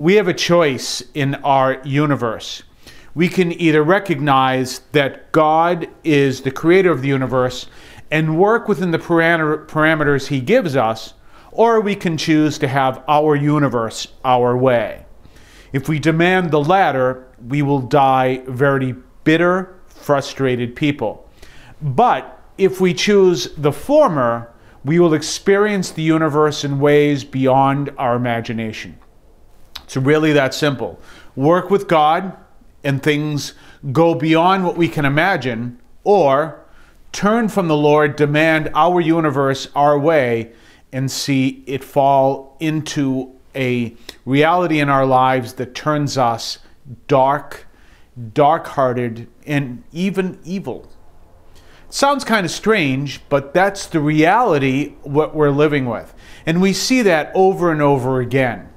We have a choice in our universe. We can either recognize that God is the creator of the universe and work within the parameters he gives us, or we can choose to have our universe our way. If we demand the latter, we will die very bitter, frustrated people. But if we choose the former, we will experience the universe in ways beyond our imagination. It's really that simple. Work with God and things go beyond what we can imagine, or turn from the Lord, demand our universe our way, and see it fall into a reality in our lives that turns us dark-hearted, and even evil. It sounds kind of strange, but that's the reality what we're living with. And we see that over and over again.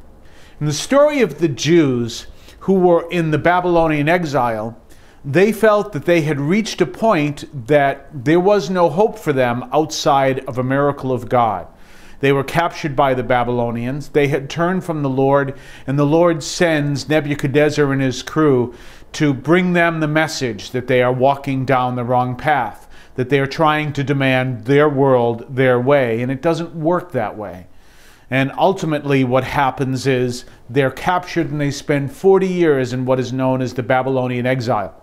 In the story of the Jews who were in the Babylonian exile, they felt that they had reached a point that there was no hope for them outside of a miracle of God. They were captured by the Babylonians. They had turned from the Lord, and the Lord sends Nebuchadnezzar and his crew to bring them the message that they are walking down the wrong path, that they are trying to demand their world their way, and it doesn't work that way. And ultimately what happens is they're captured and they spend 40 years in what is known as the Babylonian exile.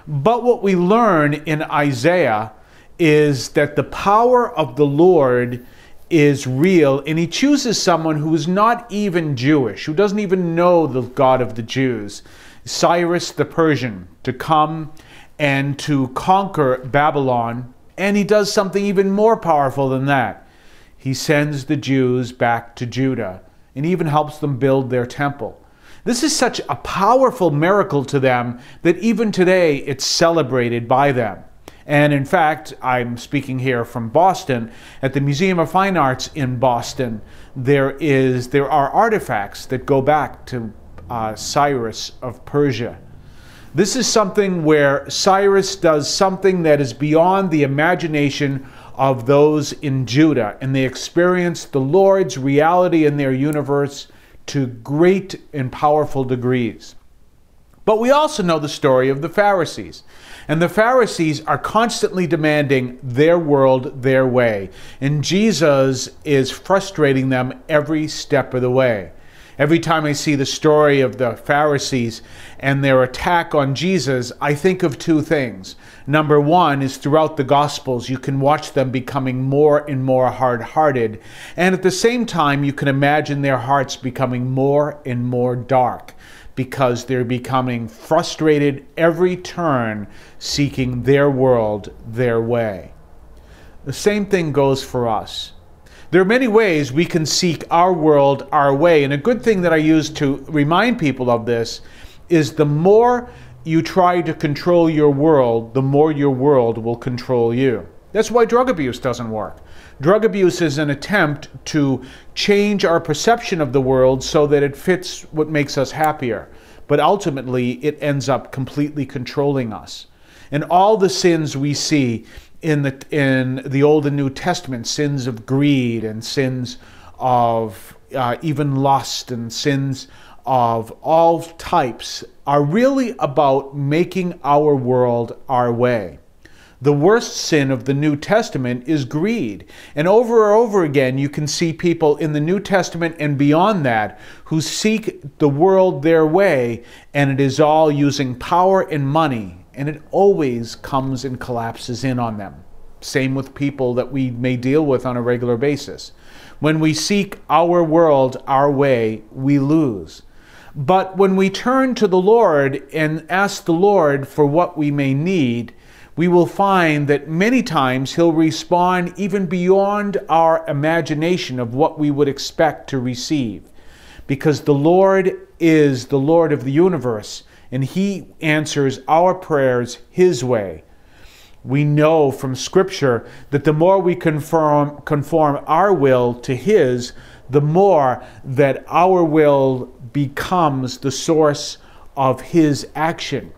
But what we learn in Isaiah is that the power of the Lord is real, and he chooses someone who is not even Jewish, who doesn't even know the God of the Jews, Cyrus the Persian, to come and to conquer Babylon. And he does something even more powerful than that. He sends the Jews back to Judah and even helps them build their temple. This is such a powerful miracle to them that even today it's celebrated by them. And in fact, I'm speaking here from Boston. At the Museum of Fine Arts in Boston, there are artifacts that go back to Cyrus of Persia. This is something where Cyrus does something that is beyond the imagination of those in Judah, and they experience the Lord's reality in their universe to great and powerful degrees. But we also know the story of the Pharisees. And the Pharisees are constantly demanding their world their way. And Jesus is frustrating them every step of the way. Every time I see the story of the Pharisees and their attack on Jesus, I think of two things. Number one is throughout the Gospels, you can watch them becoming more and more hard-hearted. And at the same time, you can imagine their hearts becoming more and more dark, because they're becoming frustrated every turn, seeking their world their way. The same thing goes for us. There are many ways we can seek our world our way, and a good thing that I use to remind people of this is the more you try to control your world, the more your world will control you. That's why drug abuse doesn't work. Drug abuse is an attempt to change our perception of the world so that it fits what makes us happier. But ultimately, it ends up completely controlling us. And all the sins we see in the Old and New Testament, sins of greed and sins of even lust and sins of all types, are really about making our world our way. The worst sin of the New Testament is greed. And over again, you can see people in the New Testament and beyond that who seek the world their way, and it is all using power and money, and it always comes and collapses in on them. Same with people that we may deal with on a regular basis. When we seek our world our way, we lose. But when we turn to the Lord and ask the Lord for what we may need, we will find that many times He'll respond even beyond our imagination of what we would expect to receive. Because the Lord is the Lord of the universe, and He answers our prayers His way. We know from Scripture that the more we conform our will to His, the more that our will becomes the source of His action.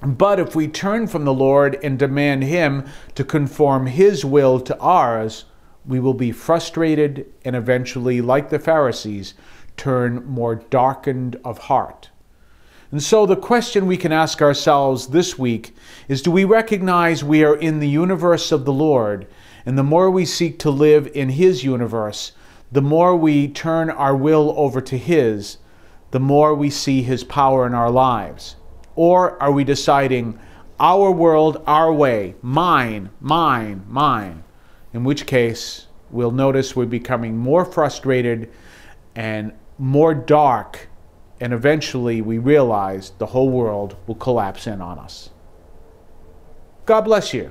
But if we turn from the Lord and demand Him to conform His will to ours, we will be frustrated and eventually, like the Pharisees, turn more darkened of heart. And so the question we can ask ourselves this week is, do we recognize we are in the universe of the Lord? And the more we seek to live in His universe, the more we turn our will over to His, the more we see His power in our lives. Or are we deciding our world, our way, mine, mine, mine? In which case, we'll notice we're becoming more frustrated and more dark, and eventually we realize the whole world will collapse in on us. God bless you.